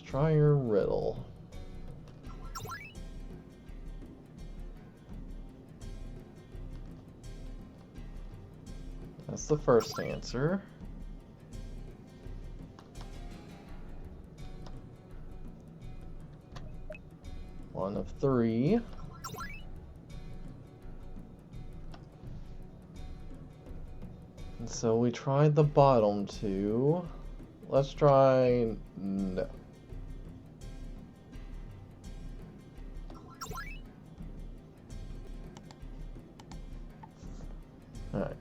try your riddle. That's the first answer. One of 3. And so we tried the bottom 2. Let's try no. Alright.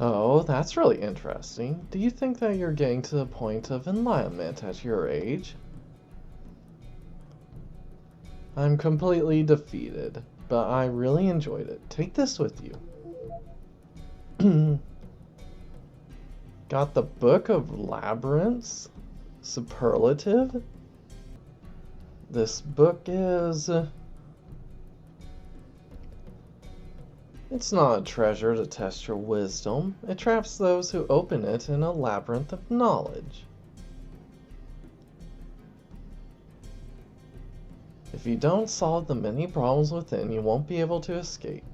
Oh, that's really interesting. Do you think that you're getting to the point of enlightenment at your age? I'm completely defeated, but I really enjoyed it. Take this with you. Got the Book of Labyrinths? Superlative? This book is... It's not a treasure to test your wisdom. It traps those who open it in a labyrinth of knowledge. If you don't solve the many problems within, you won't be able to escape.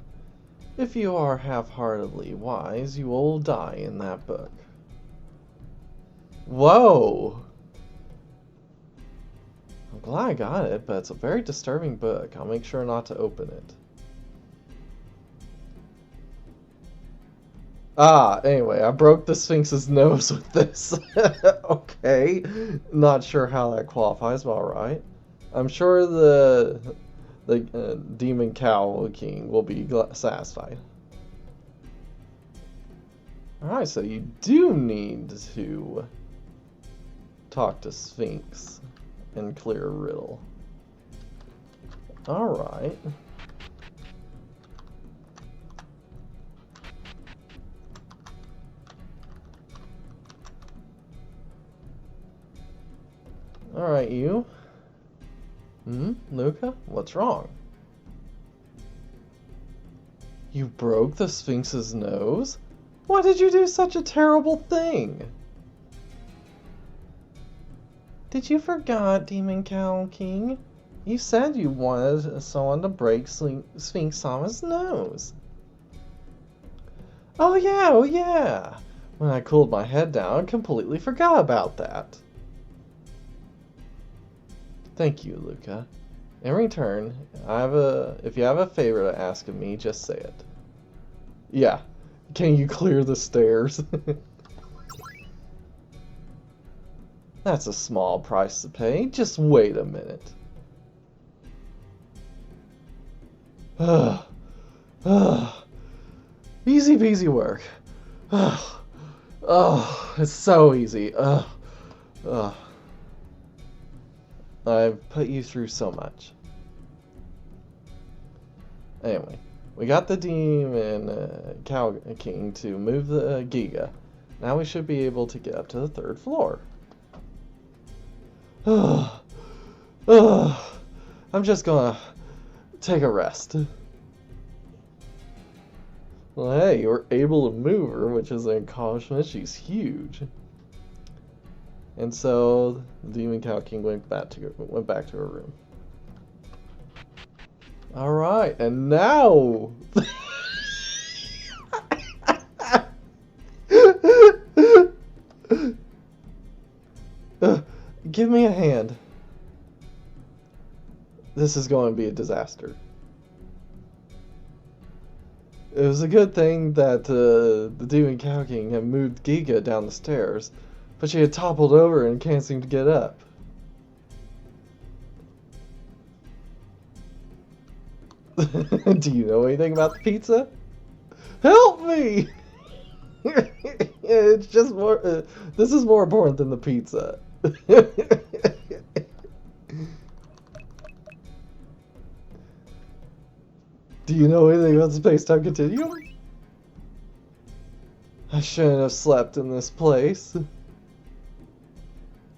If you are half-heartedly wise, you will die in that book. Whoa! I'm glad I got it, but it's a very disturbing book. I'll make sure not to open it. Anyway, I broke the Sphinx's nose with this. Okay. Not sure how that qualifies, but alright. I'm sure the Demon Cow King will be satisfied. Alright, so you do need to talk to Sphinx and clear a riddle. Alright. Alright, you. Luca? What's wrong? You broke the Sphinx's nose? Why did you do such a terrible thing? Did you forget, Demon Cow King? You said you wanted someone to break Sphinx Sama's nose. Oh yeah. When I cooled my head down, I completely forgot about that. Thank you, Luca. In return, if you have a favor to ask of me, just say it. Yeah. Can you clear the stairs? That's a small price to pay. Just wait a minute. Easy peasy work. Oh, it's so easy. I've put you through so much. Anyway, we got the Demon Cow King to move the Giga. Now we should be able to get up to the 3rd floor. I'm just gonna take a rest. Well, hey, you were able to move her, which is an accomplishment. She's huge. And so the Demon Cow King went back to her room. All right, and now give me a hand. This is going to be a disaster. It was a good thing that the Demon Cow King had moved Giga down the stairs, but she had toppled over and can't seem to get up. Do you know anything about the pizza? Help me! It's just more. This is more important than the pizza. Do you know anything about the space-time continuum? I shouldn't have slept in this place.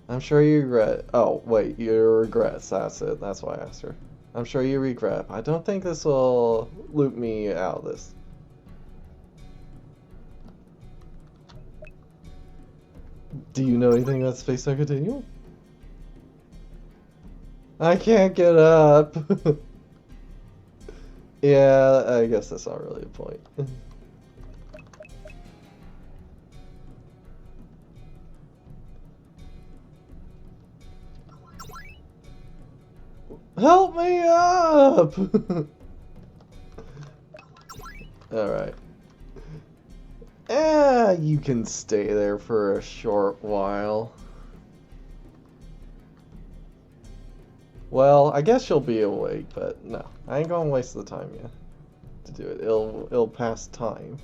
I'm sure you regret. Oh, wait, your regrets. That's it. That's why I asked her. I'm sure you regret. I don't think this will loop me out of this. Do you know anything about space-time continuum? I can't get up. Yeah, I guess that's not really a point. Help me up! Alright. You can stay there for a short while. Well, I guess you'll be awake, but no. I ain't gonna waste the time yet to do it. It'll pass time.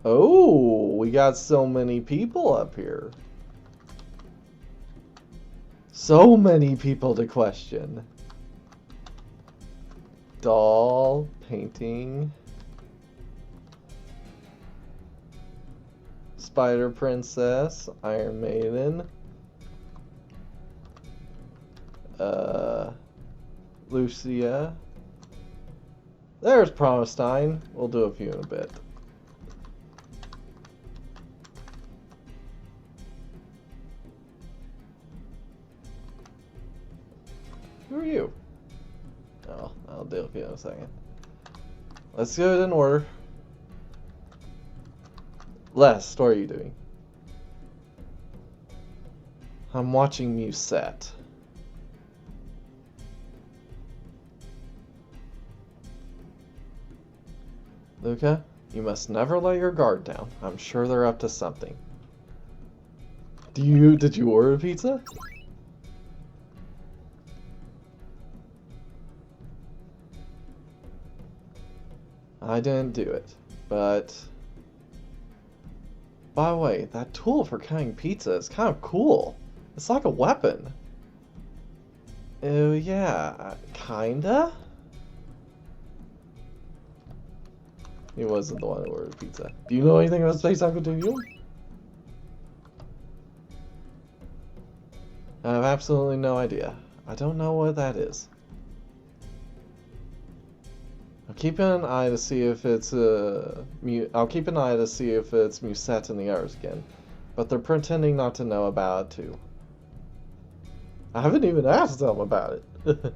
Oh, we got so many people up here. So many people to question. Doll, painting, Spider Princess, Iron Maiden, Lucia. There's Promestein. We'll do a few in a bit. Who are you? Oh, I'll deal with you in a second. Let's do it in order. Les, what are you doing? I'm watching Musette. Luca, you must never let your guard down. I'm sure they're up to something. Did you order pizza? I didn't do it, but... By the way, that tool for cutting pizza is kind of cool. It's like a weapon. Oh yeah, kinda? He wasn't the one who ordered pizza. Do you know anything about space-time continuum? I have absolutely no idea. I don't know what that is. I'll keep an eye to see if it's Musette in the R's again, but they're pretending not to know about it too. I haven't even asked them about it.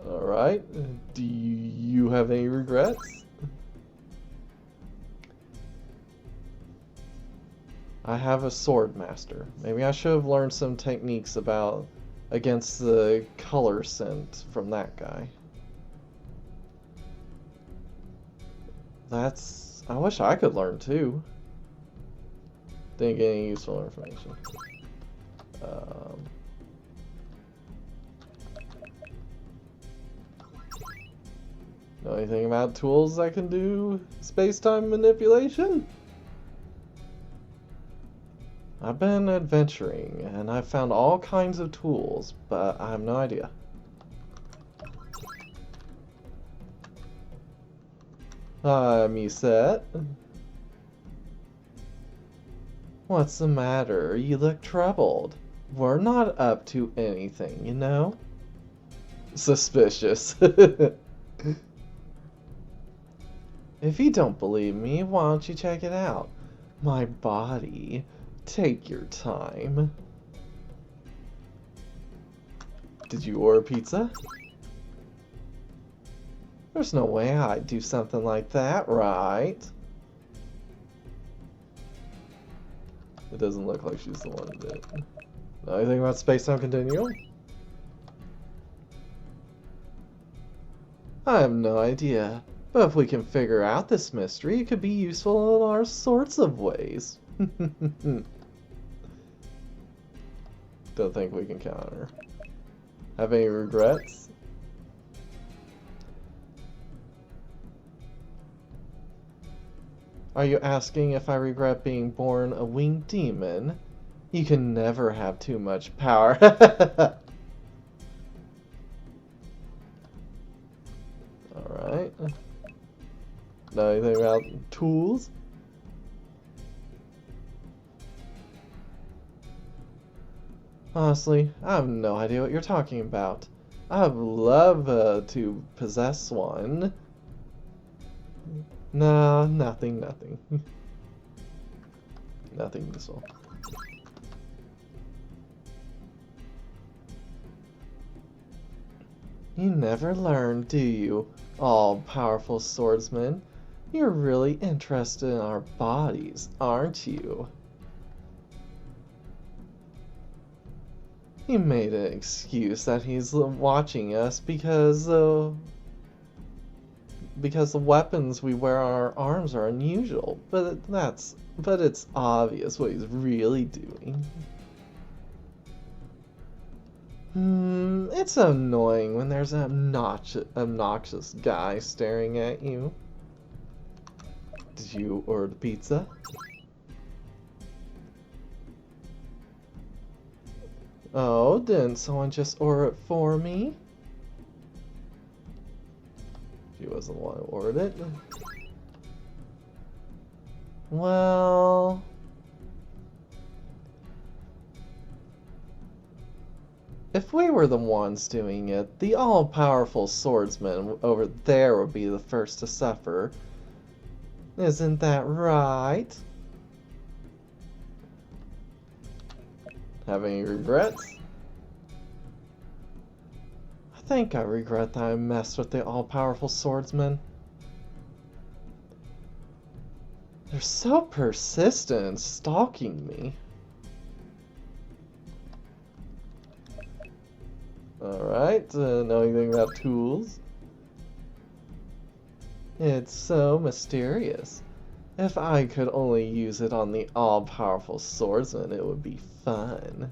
Alright, do you have any regrets? I have a sword master. Maybe I should have learned some techniques against the color scent from that guy. I wish I could learn too. Didn't get any useful information. Know anything about tools that can do space-time manipulation? I've been adventuring, and I've found all kinds of tools, but I have no idea. Hi, Musette. What's the matter? You look troubled. We're not up to anything, you know? Suspicious. If you don't believe me, why don't you check it out? My body. Take your time. Did you order pizza? There's no way I'd do something like that, right? It doesn't look like she's the one who did it. Know anything about space-time continuum? I have no idea. But if we can figure out this mystery, it could be useful in all sorts of ways. Don't think we can count on her. Have any regrets? Are you asking if I regret being born a winged demon? You can never have too much power. Alright. Know anything about tools? Honestly, I have no idea what you're talking about. I'd love to possess one. No, nothing, nothing. Nothing useful. You never learn, do you, all-powerful swordsman? You're really interested in our bodies, aren't you? He made an excuse that he's watching us because the weapons we wear on our arms are unusual, but it's obvious what he's really doing. It's annoying when there's an obnoxious guy staring at you. Did you order the pizza? Oh, didn't someone just order it for me? She wasn't the one who ordered it. Well... if we were the ones doing it, the all-powerful swordsman over there would be the first to suffer. Isn't that right? Have any regrets? I think I regret that I messed with the all-powerful swordsman. They're so persistent in stalking me. Alright, know anything about tools? It's so mysterious. If I could only use it on the all-powerful swordsman, it would be fun.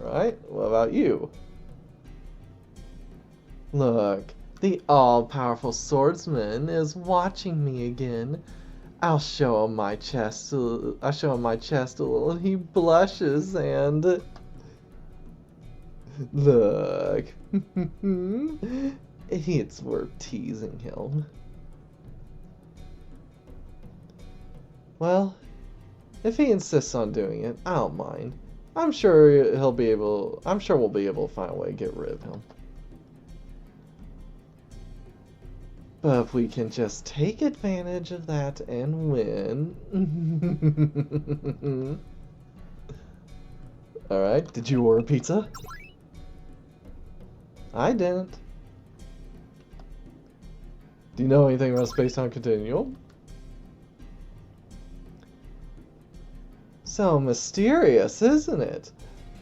Alright, what about you? Look, the all-powerful swordsman is watching me again. I'll show him my chest. I show him my chest a little, and he blushes and look. It's worth teasing him. Well, if he insists on doing it, I don't mind. I'm sure we'll be able to find a way to get rid of him. But if we can just take advantage of that and win. Alright, did you order pizza? I didn't. Do you know anything about space-time continuum? So mysterious, isn't it?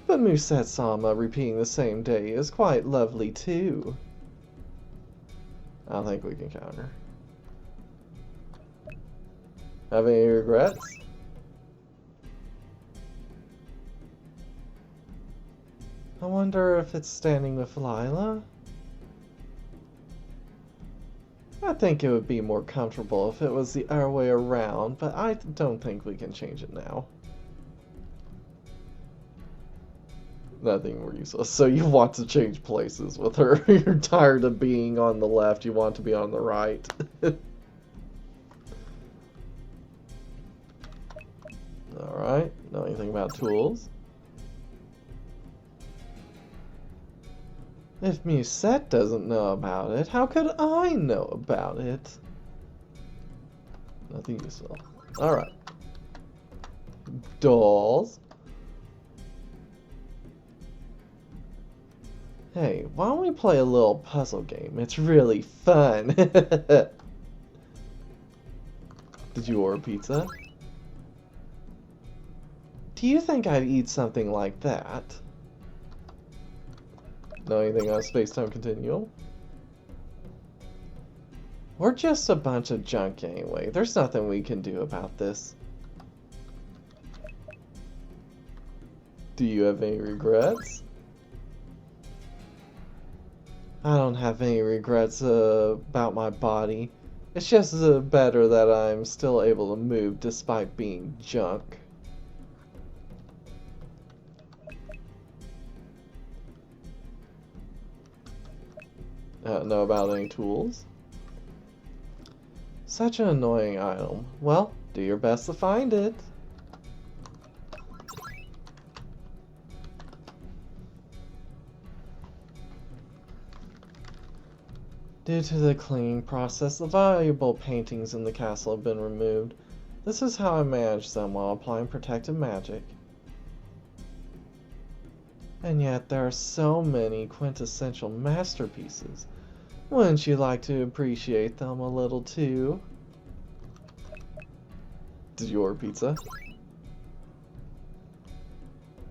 But Musette-sama repeating the same day is quite lovely too. I don't think we can counter. Have any regrets? I wonder if it's standing with Lila? I think it would be more comfortable if it was the other way around, but I don't think we can change it now. Nothing more useless. So you want to change places with her. You're tired of being on the left, you want to be on the right. Alright, know anything about tools? If Musette doesn't know about it, how could I know about it? Nothing useful. Alright. Dolls. Hey, why don't we play a little puzzle game? It's really fun. Did you order pizza? Do you think I'd eat something like that? Know anything on space-time continuum? We're just a bunch of junk anyway. There's nothing we can do about this. Do you have any regrets? I don't have any regrets about my body. It's just better that I'm still able to move despite being junk. Know about any tools? Such an annoying item. Well, do your best to find it. Due to the cleaning process, the valuable paintings in the castle have been removed. This is how I manage them while applying protective magic. And yet there are so many quintessential masterpieces. Wouldn't you like to appreciate them a little too? Did you order pizza?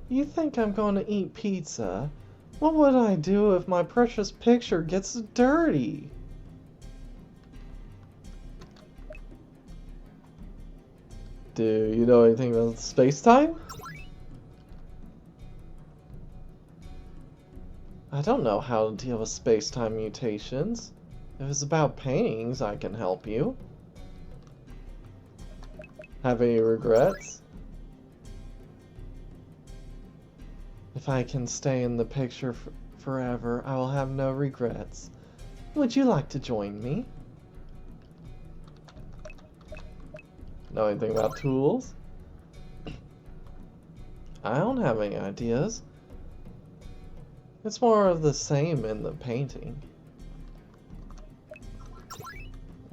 You think I'm going to eat pizza? What would I do if my precious picture gets dirty? Do you know anything about space-time? I don't know how to deal with space-time mutations. If it's about paintings, I can help you. Have any regrets? If I can stay in the picture forever, I will have no regrets. Would you like to join me? Know anything about tools? I don't have any ideas. It's more of the same in the painting.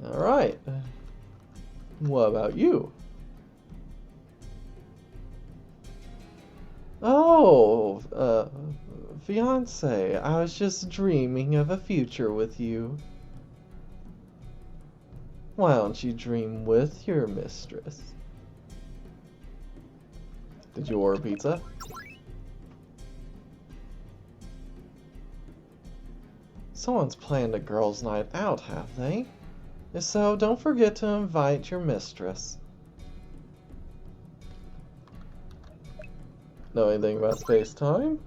Alright. What about you? Oh, fiancé, I was just dreaming of a future with you. Why don't you dream with your mistress? Did you order pizza? Someone's planned a girls' night out, have they? If so, don't forget to invite your mistress. Know anything about space-time?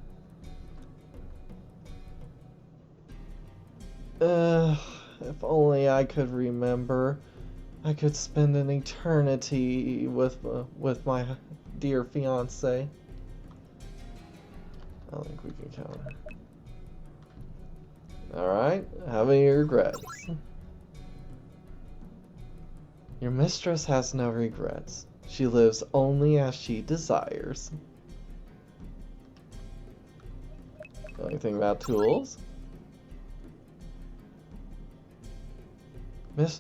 If only I could remember. I could spend an eternity with my dear fiancé. I don't think we can count her. Alright, have any regrets? Your mistress has no regrets. She lives only as she desires. Anything about tools?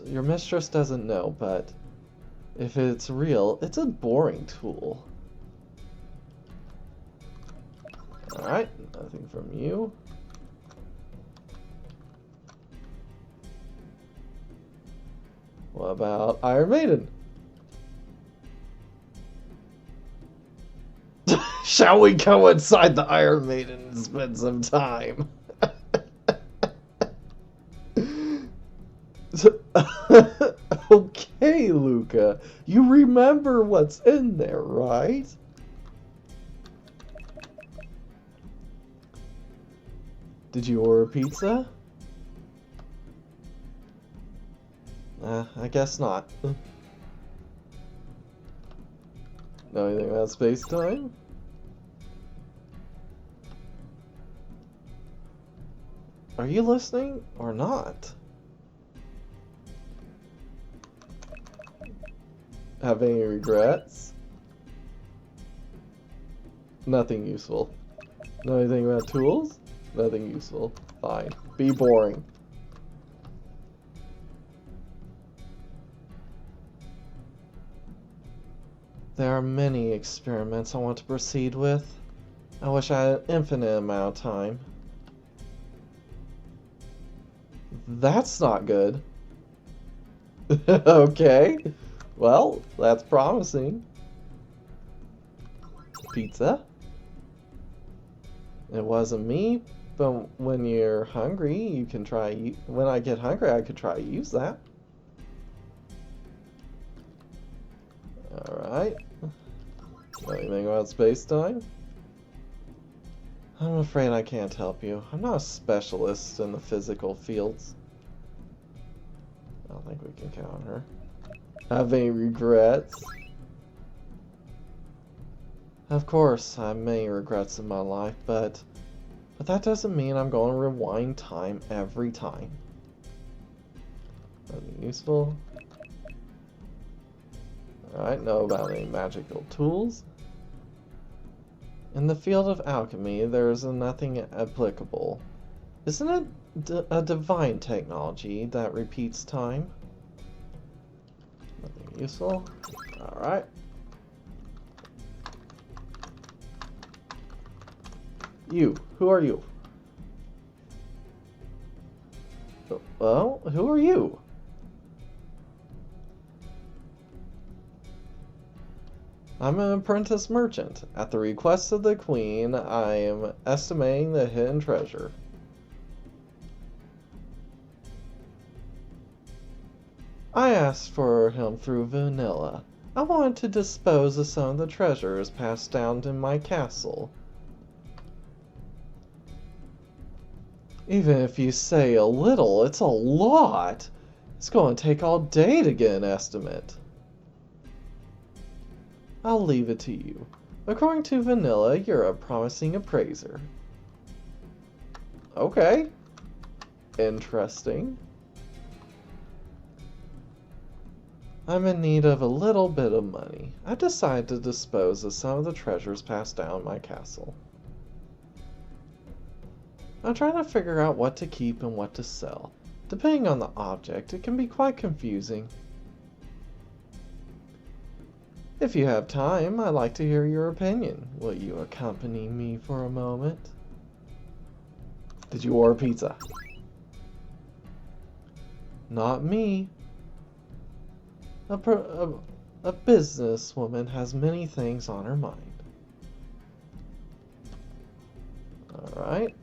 Your mistress doesn't know, but if it's real, it's a boring tool. Alright, nothing from you. What about Iron Maiden? Shall we go inside the Iron Maiden and spend some time? Okay, Luca. You remember what's in there, right? Did you order pizza? I guess not. Know anything about space-time? Are you listening or not? Have any regrets? Nothing useful. Know anything about tools? Nothing useful. Fine. Be boring. There are many experiments I want to proceed with. I wish I had an infinite amount of time. That's not good. Okay. Well, that's promising. Pizza? It wasn't me, but when you're hungry, you can try. When I get hungry, I could try to use that. Alright. Anything about space-time? I'm afraid I can't help you. I'm not a specialist in the physical fields. I don't think we can count on her. Have any regrets? Of course, I have many regrets in my life, but that doesn't mean I'm going to rewind time every time. Nothing useful. Alright, know about any magical tools? In the field of alchemy, there is nothing applicable. Isn't it a divine technology that repeats time. Nothing useful. Alright. You. Who are you? Well, who are you? I'm an apprentice merchant. At the request of the Queen, I am estimating the hidden treasure. I asked for him through Vanilla. I wanted to dispose of some of the treasures passed down in my castle. Even if you say a little, it's a lot. It's going to take all day to get an estimate. I'll leave it to you. According to Vanilla, you're a promising appraiser. Okay. Interesting. I'm in need of a little bit of money. I decided to dispose of some of the treasures passed down in my castle. I'm trying to figure out what to keep and what to sell. Depending on the object, it can be quite confusing. If you have time, I'd like to hear your opinion. Will you accompany me for a moment? Did you order pizza? Not me. A businesswoman has many things on her mind. Alright.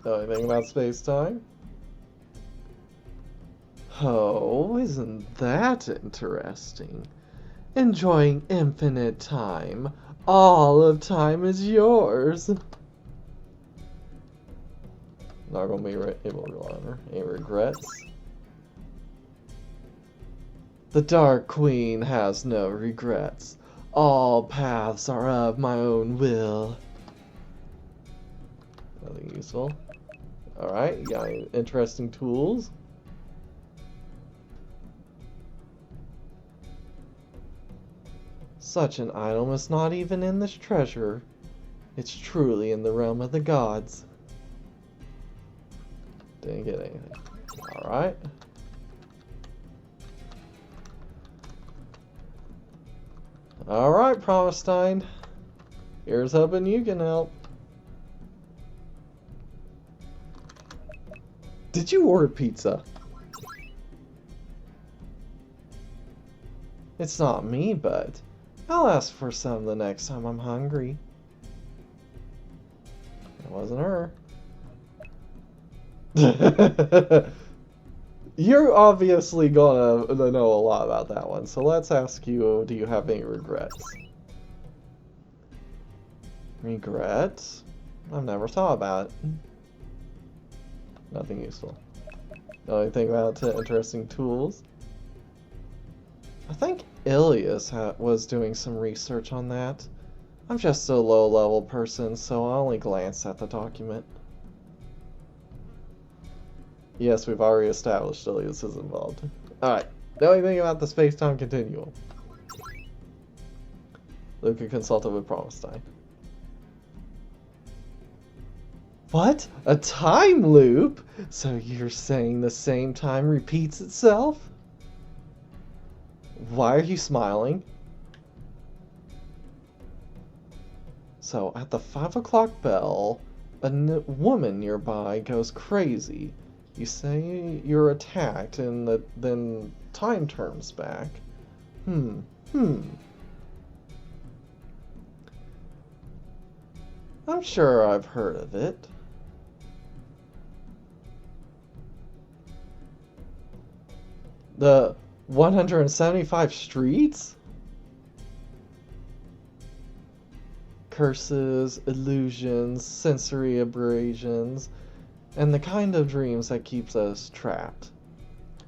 Know anything about space-time? Oh, isn't that interesting? Enjoying infinite time. All of time is yours. Not gonna be able to rely on her. Any regrets? The Dark Queen has no regrets. All paths are of my own will. Nothing useful. Alright, you got any interesting tools? Such an item is not even in this treasure. It's truly in the realm of the gods. Didn't get anything. Alright. Alright, Promestein. Here's hoping you can help. Did you order pizza? It's not me, but I'll ask for some the next time I'm hungry. It wasn't her. You're obviously gonna know a lot about that one, so let's ask you, do you have any regrets? Regrets? I've never thought about it. Nothing useful. Know anything about interesting tools? I think Ilias was doing some research on that. I'm just a low-level person, so I only glanced at the document. Yes, we've already established Ilias is involved. Alright, know anything about the space-time continuum? Luca consulted with Promestein. What? A time loop? So you're saying the same time repeats itself? Why are you smiling? So at the 5 o'clock bell, a woman nearby goes crazy. You say you're attacked and then time turns back. I'm sure I've heard of it. The 175 streets? Curses, illusions, sensory aberrations, and the kind of dreams that keeps us trapped.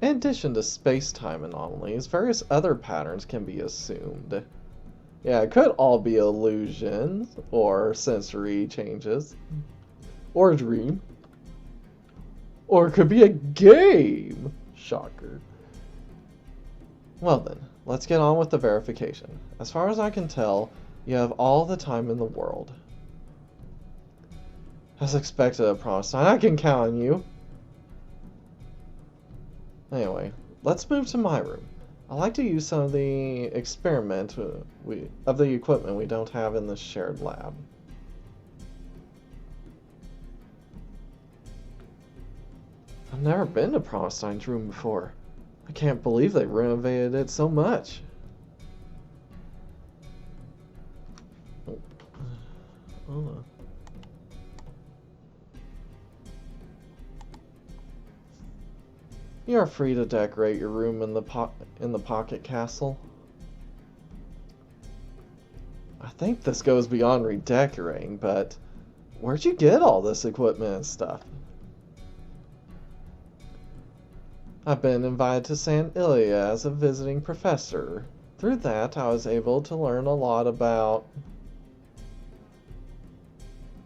In addition to space-time anomalies, various other patterns can be assumed. Yeah, it could all be illusions, or sensory changes, or a dream. Or it could be a game! Shocker. Well then, let's get on with the verification. As far as I can tell, you have all the time in the world. As expected of Promenstein, I can count on you. Anyway, let's move to my room. I like to use some of the equipment we don't have in the shared lab. I've never been to Promenstein's room before. I can't believe they renovated it so much. Oh. You are free to decorate your room in the Pocket Castle. I think this goes beyond redecorating, but where'd you get all this equipment and stuff? I've been invited to St. Ilia as a visiting professor. Through that, I was able to learn a lot about...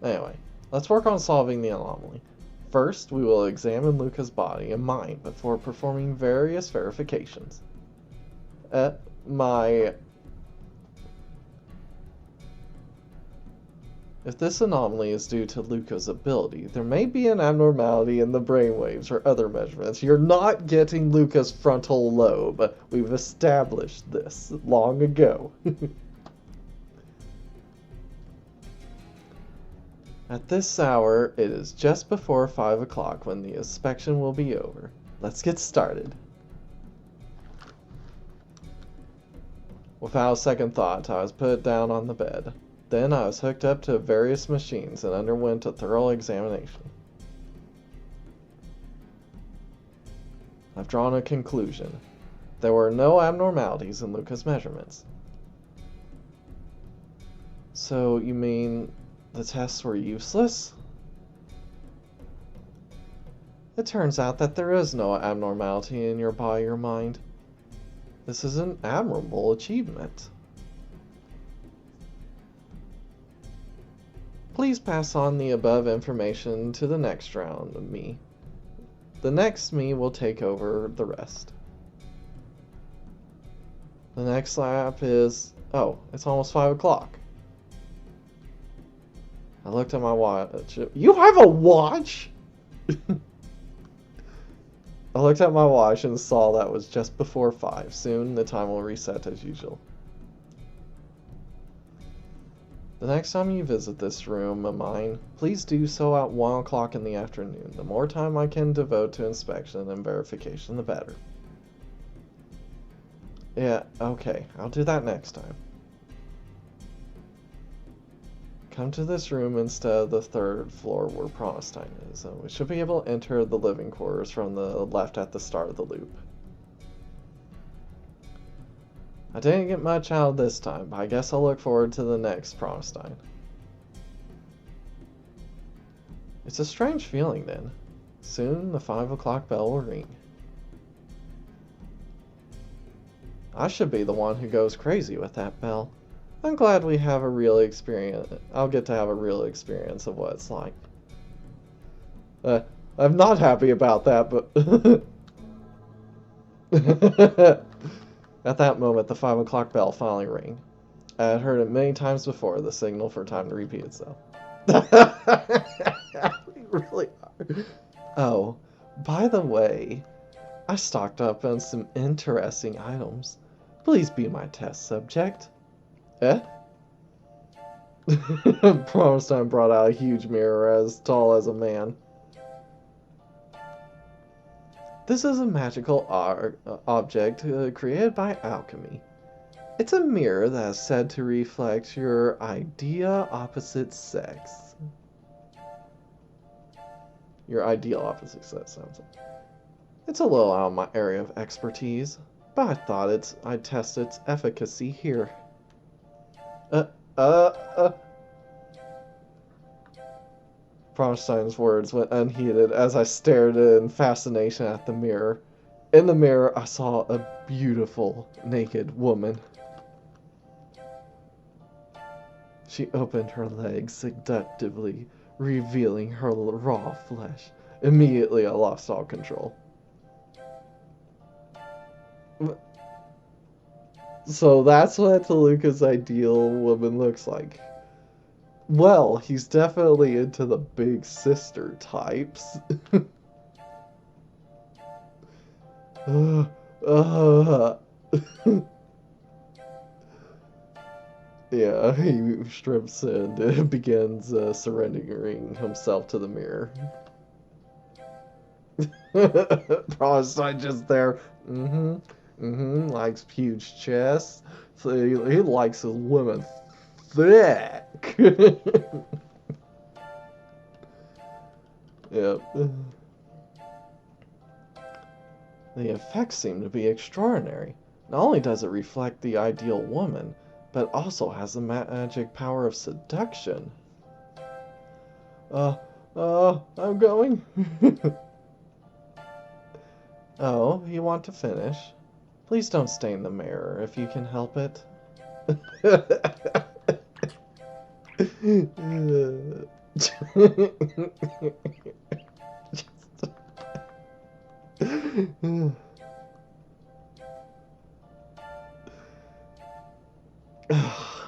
Anyway, let's work on solving the anomaly. First, we will examine Luca's body and mind before performing various verifications. If this anomaly is due to Luca's ability, there may be an abnormality in the brainwaves or other measurements. You're not getting Luca's frontal lobe. We've established this long ago. At this hour, it is just before 5 o'clock when the inspection will be over. Let's get started. Without a second thought, I was put down on the bed. Then I was hooked up to various machines and underwent a thorough examination. I've drawn a conclusion. There were no abnormalities in Luca's measurements. So, you mean the tests were useless? It turns out that there is no abnormality in your body or mind. This is an admirable achievement. Please pass on the above information to the next round of me. The next me will take over the rest. The next lap is... Oh, it's almost 5 o'clock. I looked at my watch. You have a watch?! I looked at my watch and saw that was just before 5. Soon the time will reset as usual. The next time you visit this room of mine, please do so at 1 o'clock in the afternoon. The more time I can devote to inspection and verification, the better. Yeah, okay, I'll do that next time. Come to this room instead of the 3rd floor where Promenstein is. We should be able to enter the living quarters from the left at the start of the loop. I didn't get much out of this time, but I guess I'll look forward to the next Promenstein. It's a strange feeling then. Soon the 5 o'clock bell will ring. I should be the one who goes crazy with that bell. I'm glad we have a real experience. I'll get to have a real experience of what it's like. I'm not happy about that, but... At that moment, the 5 o'clock bell finally rang. I had heard it many times before, the signal for time to repeat itself. We really are. Oh, by the way, I stocked up on some interesting items. Please be my test subject. Eh? Promenstein brought out a huge mirror as tall as a man. This is a magical object created by alchemy. It's a mirror that is said to reflect your ideal opposite sex. Your ideal opposite sex sounds like. It's a little out of my area of expertise, but I thought I'd test its efficacy here. Promenstein's words went unheeded as I stared in fascination at the mirror. In the mirror, I saw a beautiful, naked woman. She opened her legs seductively, revealing her raw flesh. Immediately, I lost all control. So that's what Luca's ideal woman looks like. Well, he's definitely into the big sister types. uh, uh. Yeah, he strips and begins surrendering himself to the mirror. Probably just there. Mm-hmm. Mm-hmm. Likes huge chests. So he likes his women thick. Yep. The effects seem to be extraordinary. Not only does it reflect the ideal woman, but also has the magic power of seduction. Uh, I'm going. Oh, you want to finish? Please don't stain the mirror if you can help it.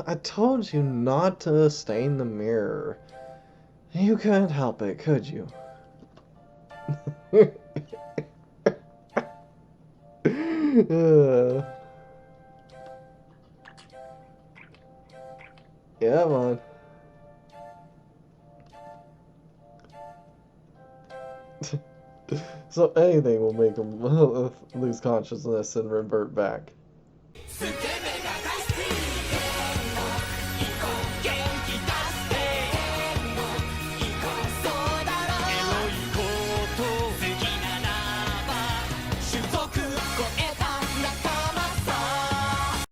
I told you not to stain the mirror. You couldn't help it, could you? Yeah, man. So anything will make him lose consciousness and revert back.